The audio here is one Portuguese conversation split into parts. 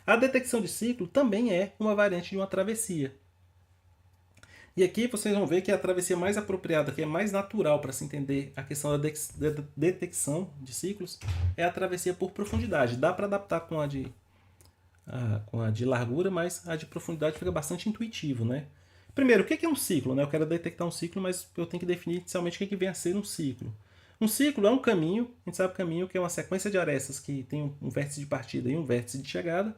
A detecção de ciclo também é uma variante de uma travessia. E aqui vocês vão ver que a travessia mais apropriada, que é mais natural para se entender a questão da detecção de ciclos, é a travessia por profundidade. Dá para adaptar com com a de largura, mas a de profundidade fica bastante intuitivo, né? Primeiro, o que é um ciclo? Né? Eu quero detectar um ciclo, mas eu tenho que definir inicialmente o que vem a ser um ciclo. Um ciclo é um caminho, a gente sabe o caminho que é uma sequência de arestas que tem um vértice de partida e um vértice de chegada.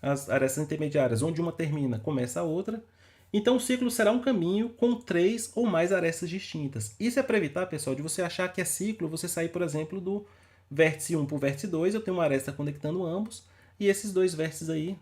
As arestas intermediárias, onde uma termina, começa a outra. Então o ciclo será um caminho com 3 ou mais arestas distintas. Isso é para evitar, pessoal, de você achar que é ciclo, você sair, por exemplo, do vértice 1 para o vértice 2, eu tenho uma aresta conectando ambos, e esses dois vértices aí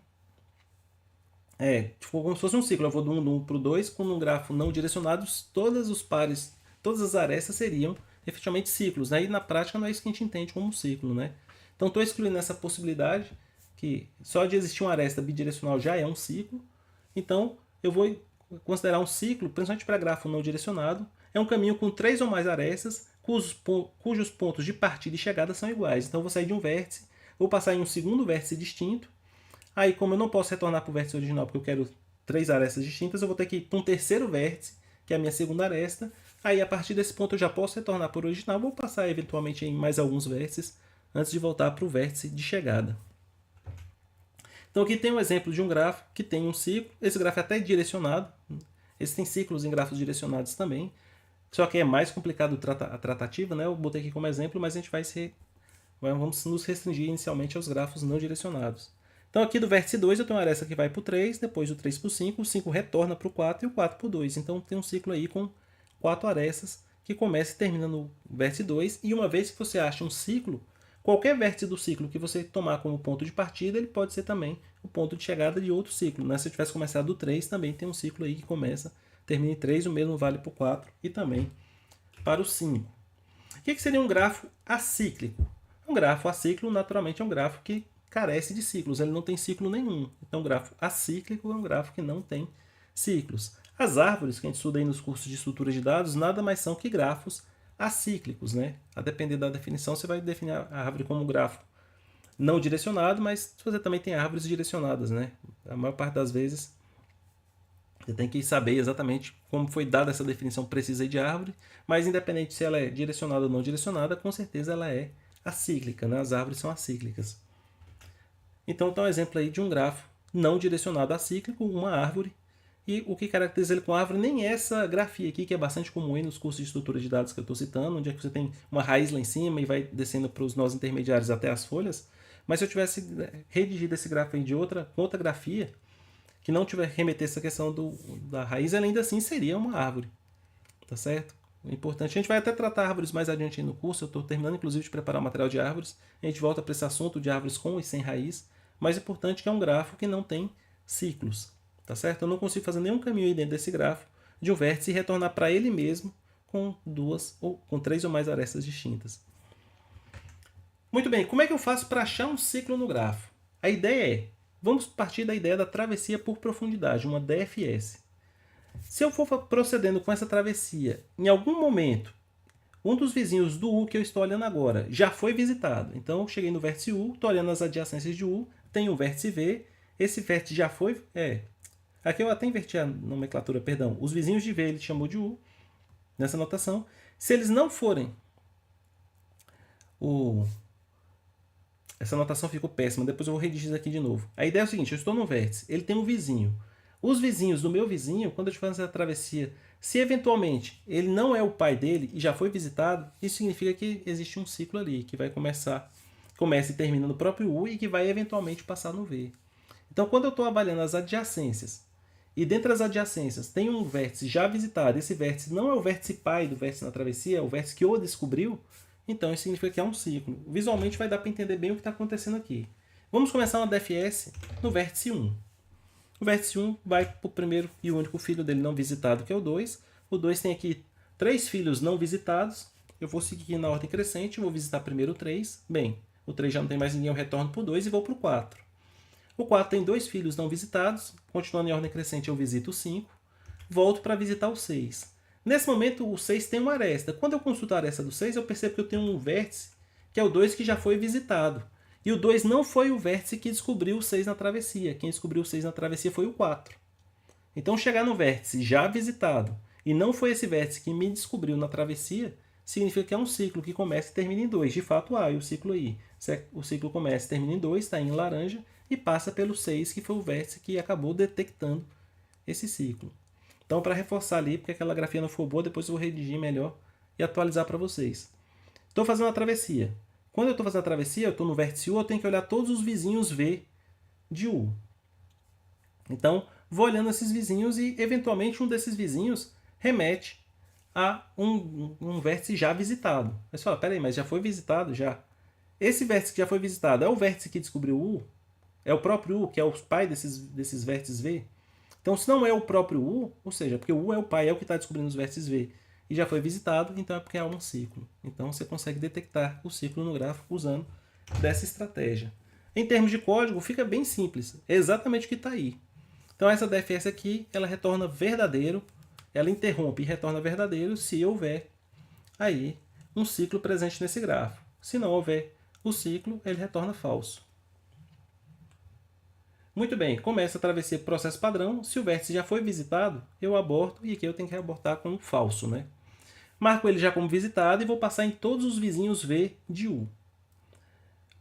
tipo, como se fosse um ciclo. Eu vou do 1 para o 2, com um grafo não direcionado, todos os pares, todas as arestas seriam efetivamente ciclos. Né? E na prática não é isso que a gente entende como um ciclo. Né? Então estou excluindo essa possibilidade, que só de existir uma aresta bidirecional já é um ciclo. Então eu vou considerar um ciclo, principalmente para grafo não direcionado, é um caminho com 3 ou mais arestas, cujos pontos de partida e chegada são iguais. Então eu vou sair de um vértice, vou passar em um segundo vértice distinto. Aí, como eu não posso retornar para o vértice original, porque eu quero 3 arestas distintas, eu vou ter que ir para um terceiro vértice, que é a minha segunda aresta. Aí, a partir desse ponto, eu já posso retornar para o original. Vou passar, eventualmente, em mais alguns vértices, antes de voltar para o vértice de chegada. Então, aqui tem um exemplo de um grafo que tem um ciclo. Esse grafo é até direcionado. Existem ciclos em grafos direcionados também. Só que é mais complicado a tratativa, né? Eu botei aqui como exemplo, mas a gente vamos nos restringir inicialmente aos grafos não direcionados. Então aqui do vértice 2 eu tenho uma aresta que vai para o 3, depois do 3 para o 5 retorna para o 4 e o 4 para o 2. Então tem um ciclo aí com 4 arestas que começa e termina no vértice 2. E uma vez que você acha um ciclo, qualquer vértice do ciclo que você tomar como ponto de partida, ele pode ser também o ponto de chegada de outro ciclo. Né? Se eu tivesse começado do 3, também tem um ciclo aí que começa, termina em 3, o mesmo vale para o 4 e também para o 5. O que seria um grafo acíclico? Um grafo acíclico, naturalmente, é um grafo que carece de ciclos, ele não tem ciclo nenhum. Então, um grafo acíclico é um grafo que não tem ciclos. As árvores que a gente estuda aí nos cursos de estrutura de dados nada mais são que grafos acíclicos. Né? A depender da definição, você vai definir a árvore como um grafo não direcionado, mas você também tem árvores direcionadas. Né? A maior parte das vezes, você tem que saber exatamente como foi dada essa definição precisa de árvore, mas independente se ela é direcionada ou não direcionada, com certeza ela é acíclica. Né? As árvores são acíclicas. Então está um exemplo aí de um grafo não direcionado acíclico, uma árvore, e o que caracteriza ele com árvore nem é essa grafia aqui, que é bastante comum aí nos cursos de estrutura de dados que eu estou citando, onde é que você tem uma raiz lá em cima e vai descendo para os nós intermediários até as folhas. Mas se eu tivesse redigido esse grafo aí com outra grafia, que não tiver remeter essa questão da raiz, ela ainda assim seria uma árvore. Tá certo? O importante, a gente vai até tratar árvores mais adiante aí no curso, eu estou terminando inclusive de preparar o material de árvores, a gente volta para esse assunto de árvores com e sem raiz, mas o importante é que é um grafo que não tem ciclos, tá certo? Eu não consigo fazer nenhum caminho aí dentro desse grafo de um vértice e retornar para ele mesmo com 3 ou mais arestas distintas. Muito bem, como é que eu faço para achar um ciclo no grafo? A ideia é, vamos partir da ideia da travessia por profundidade, uma DFS. Se eu for procedendo com essa travessia, em algum momento, um dos vizinhos do U que eu estou olhando agora já foi visitado. Então, eu cheguei no vértice U, estou olhando as adjacências de U, tem o vértice V, esse vértice já foi... Aqui eu até inverti a nomenclatura, perdão. Os vizinhos de V ele chamou de U, nessa notação. Se eles não forem... Essa notação ficou péssima, depois eu vou redigir isso aqui de novo. A ideia é o seguinte, eu estou no vértice, ele tem um vizinho. Os vizinhos do meu vizinho, quando eu estiver fazendo essa travessia, se eventualmente ele não é o pai dele e já foi visitado, isso significa que existe um ciclo ali, que vai começa e termina no próprio U e que vai eventualmente passar no V. Então, quando eu estou avaliando as adjacências, e dentre as adjacências tem um vértice já visitado, esse vértice não é o vértice pai do vértice na travessia, é o vértice que o descobriu, então isso significa que é um ciclo. Visualmente vai dar para entender bem o que está acontecendo aqui. Vamos começar uma DFS no vértice 1. O vértice 1 vai para o primeiro e único filho dele não visitado, que é o 2. O 2 tem aqui 3 filhos não visitados. Eu vou seguir aqui na ordem crescente, vou visitar primeiro o 3. Bem, o 3 já não tem mais ninguém, eu retorno para o 2 e vou para o 4. O 4 tem 2 filhos não visitados. Continuando em ordem crescente, eu visito o 5. Volto para visitar o 6. Nesse momento, o 6 tem uma aresta. Quando eu consulto a aresta do 6, eu percebo que eu tenho um vértice, que é o 2 que já foi visitado. E o 2 não foi o vértice que descobriu o 6 na travessia. Quem descobriu o 6 na travessia foi o 4. Então, chegar no vértice já visitado e não foi esse vértice que me descobriu na travessia, significa que é um ciclo que começa e termina em 2. De fato, há o ciclo aí. O ciclo começa e termina em 2, está em laranja, e passa pelo 6, que foi o vértice que acabou detectando esse ciclo. Então, para reforçar ali, porque aquela grafia não ficou boa, depois eu vou redigir melhor e atualizar para vocês. Estou fazendo uma travessia. Quando eu estou fazendo a travessia, eu estou no vértice U, eu tenho que olhar todos os vizinhos V de U. Então, vou olhando esses vizinhos e, eventualmente, um desses vizinhos remete a um vértice já visitado. Aí você fala, peraí, mas já foi visitado? Já. Esse vértice que já foi visitado é o vértice que descobriu o U? É o próprio U, que é o pai desses vértices V? Então, se não é o próprio U, ou seja, porque o U é o pai, é o que está descobrindo os vértices V, e já foi visitado, então é porque há um ciclo. Então, você consegue detectar o ciclo no gráfico usando dessa estratégia. Em termos de código, fica bem simples. É exatamente o que está aí. Então, essa DFS aqui, ela retorna verdadeiro, ela interrompe e retorna verdadeiro se houver aí um ciclo presente nesse grafo. Se não houver o ciclo, ele retorna falso. Muito bem, começa a travessia por processo padrão. Se o vértice já foi visitado, eu aborto, e aqui eu tenho que abortar com falso, né? Marco ele já como visitado e vou passar em todos os vizinhos V de U.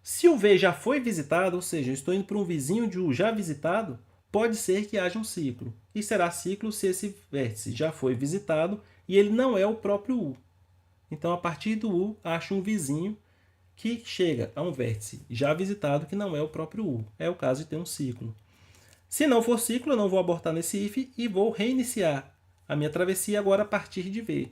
Se o V já foi visitado, ou seja, eu estou indo para um vizinho de U já visitado, pode ser que haja um ciclo. E será ciclo se esse vértice já foi visitado e ele não é o próprio U. Então, a partir do U, acho um vizinho que chega a um vértice já visitado que não é o próprio U. É o caso de ter um ciclo. Se não for ciclo, eu não vou abortar nesse if e vou reiniciar a minha travessia agora a partir de V.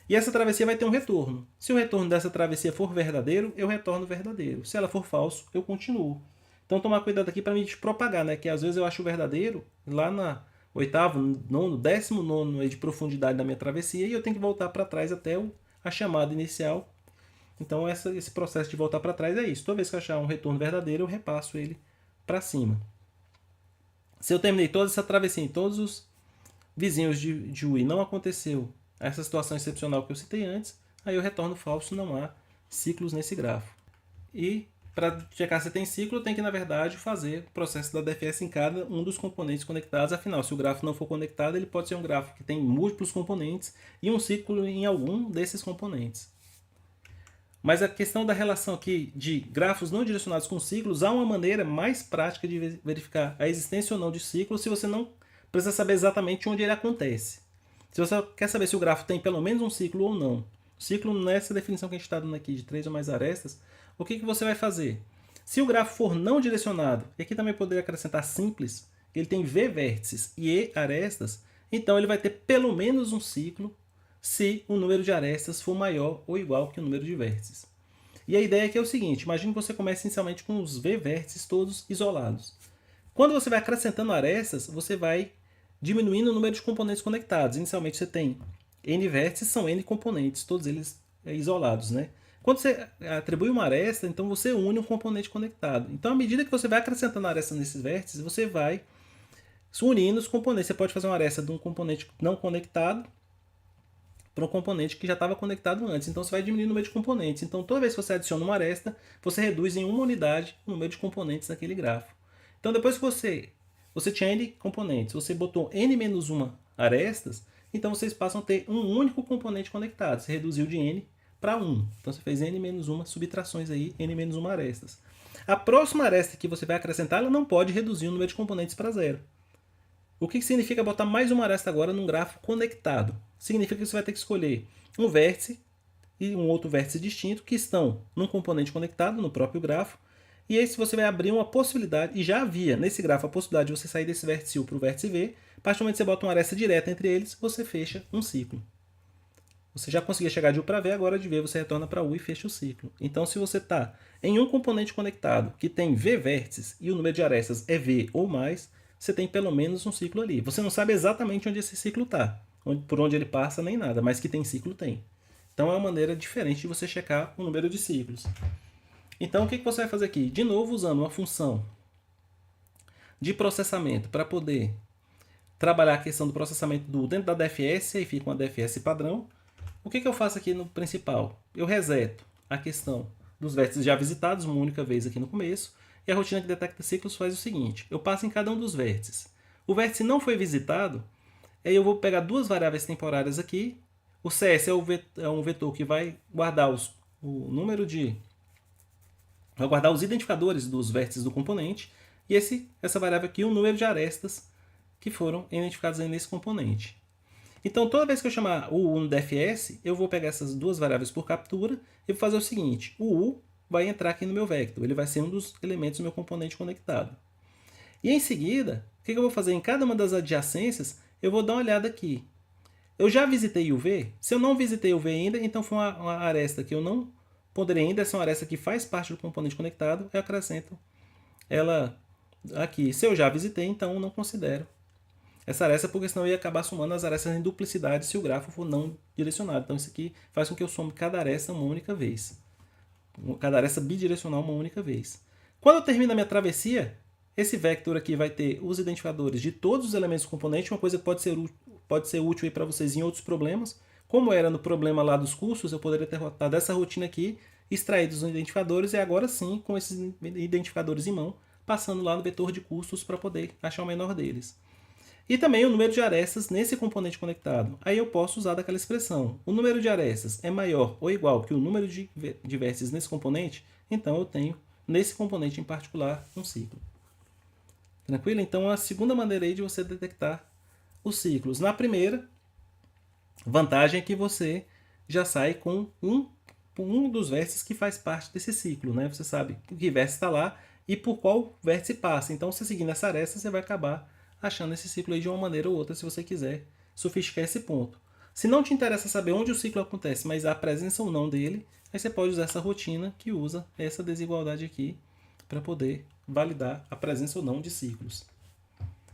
E essa travessia vai ter um retorno. Se o retorno dessa travessia for verdadeiro, eu retorno verdadeiro. Se ela for falso, eu continuo. Então, tomar cuidado aqui para me despropagar, né? Que às vezes eu acho o verdadeiro lá na oitavo, nono, 19º de profundidade da minha travessia e eu tenho que voltar para trás até a chamada inicial. Então, esse processo de voltar para trás é isso. Toda vez que eu achar um retorno verdadeiro, eu repasso ele para cima. Se eu terminei toda essa travessia em todos os vizinhos de U e não aconteceu essa situação excepcional que eu citei antes, aí eu retorno falso, não há ciclos nesse grafo. E para checar se tem ciclo, eu tenho que, na verdade, fazer o processo da DFS em cada um dos componentes conectados. Afinal, se o grafo não for conectado, ele pode ser um grafo que tem múltiplos componentes e um ciclo em algum desses componentes. Mas a questão da relação aqui de grafos não direcionados com ciclos, há uma maneira mais prática de verificar a existência ou não de ciclos se você não precisa saber exatamente onde ele acontece. Se você quer saber se o grafo tem pelo menos um ciclo ou não, ciclo nessa definição que a gente está dando aqui de 3 ou mais arestas, o que você vai fazer? Se o grafo for não direcionado, e aqui também poderia acrescentar simples, ele tem V vértices e E arestas, então ele vai ter pelo menos um ciclo se o número de arestas for maior ou igual que o número de vértices. E a ideia aqui é o seguinte, imagine que você comece inicialmente com os V vértices todos isolados. Quando você vai acrescentando arestas, você vai diminuindo o número de componentes conectados. Inicialmente você tem N vértices, são N componentes, todos eles isolados, né? Quando você atribui uma aresta, então você une um componente conectado. Então, à medida que você vai acrescentando arestas nesses vértices, você vai unindo os componentes. Você pode fazer uma aresta de um componente não conectado para um componente que já estava conectado antes. Então, você vai diminuir o número de componentes. Então, toda vez que você adiciona uma aresta, você reduz em uma unidade o número de componentes naquele grafo. Então, depois que você tinha N componentes, você botou N-1 arestas, então vocês passam a ter um único componente conectado. Você reduziu de N para 1. Então, você fez N-1 subtrações aí, N-1 arestas. A próxima aresta que você vai acrescentar, ela não pode reduzir o número de componentes para 0. O que significa botar mais uma aresta agora num grafo conectado? Significa que você vai ter que escolher um vértice e um outro vértice distinto que estão num componente conectado no próprio grafo. E aí você vai abrir uma possibilidade, e já havia nesse grafo a possibilidade de você sair desse vértice U para o vértice V. A partir do momento que você bota uma aresta direta entre eles, você fecha um ciclo. Você já conseguia chegar de U para V, agora de V você retorna para U e fecha o ciclo. Então, se você está em um componente conectado que tem V vértices e o número de arestas é V ou mais, você tem pelo menos um ciclo ali. Você não sabe exatamente onde esse ciclo está, por onde ele passa, nem nada, mas que tem ciclo, tem. Então é uma maneira diferente de você checar o número de ciclos. Então o que você vai fazer aqui? De novo usando uma função de processamento para poder trabalhar a questão do processamento do dentro da DFS, aí fica uma DFS padrão. O que eu faço aqui no principal? Eu reseto a questão dos vértices já visitados uma única vez aqui no começo, e a rotina que detecta ciclos faz o seguinte: eu passo em cada um dos vértices. O vértice não foi visitado, aí eu vou pegar duas variáveis temporárias aqui. O CS é um vetor que vai guardar o número de... vai guardar os identificadores dos vértices do componente, e essa variável aqui, o número de arestas que foram identificadas aí nesse componente. Então, toda vez que eu chamar o U no DFS, eu vou pegar essas duas variáveis por captura e vou fazer o seguinte: o U vai entrar aqui no meu vector, ele vai ser um dos elementos do meu componente conectado. E em seguida, o que eu vou fazer? Em cada uma das adjacências, eu vou dar uma olhada aqui. Eu já visitei o V? Se eu não visitei o V ainda, então foi uma aresta que eu não ponderei ainda, essa é uma aresta que faz parte do componente conectado, eu acrescento ela aqui. Se eu já visitei, então eu não considero essa aresta, porque senão eu ia acabar somando as arestas em duplicidade se o grafo for não direcionado. Então isso aqui faz com que eu some cada aresta uma única vez. Cada aresta bidirecional uma única vez. Quando eu termino a minha travessia, esse vector aqui vai ter os identificadores de todos os elementos do componente, uma coisa que pode ser útil para vocês em outros problemas. Como era no problema lá dos cursos, eu poderia ter rotado essa rotina aqui, extraído os identificadores, e agora sim, com esses identificadores em mão, passando lá no vetor de custos para poder achar o menor deles. E também o número de arestas nesse componente conectado. Aí eu posso usar daquela expressão: o número de arestas é maior ou igual que o número de vértices nesse componente, então eu tenho, nesse componente em particular, um ciclo. Tranquilo? Então, a segunda maneira aí de você detectar os ciclos. Na primeira, vantagem é que você já sai com um dos vértices que faz parte desse ciclo, né? Você sabe que vértice está lá e por qual vértice passa. Então, se seguindo essa aresta, você vai acabar achando esse ciclo aí de uma maneira ou outra, se você quiser sofisticar esse ponto. Se não te interessa saber onde o ciclo acontece, mas a presença ou não dele, aí você pode usar essa rotina que usa essa desigualdade aqui para poder validar a presença ou não de ciclos.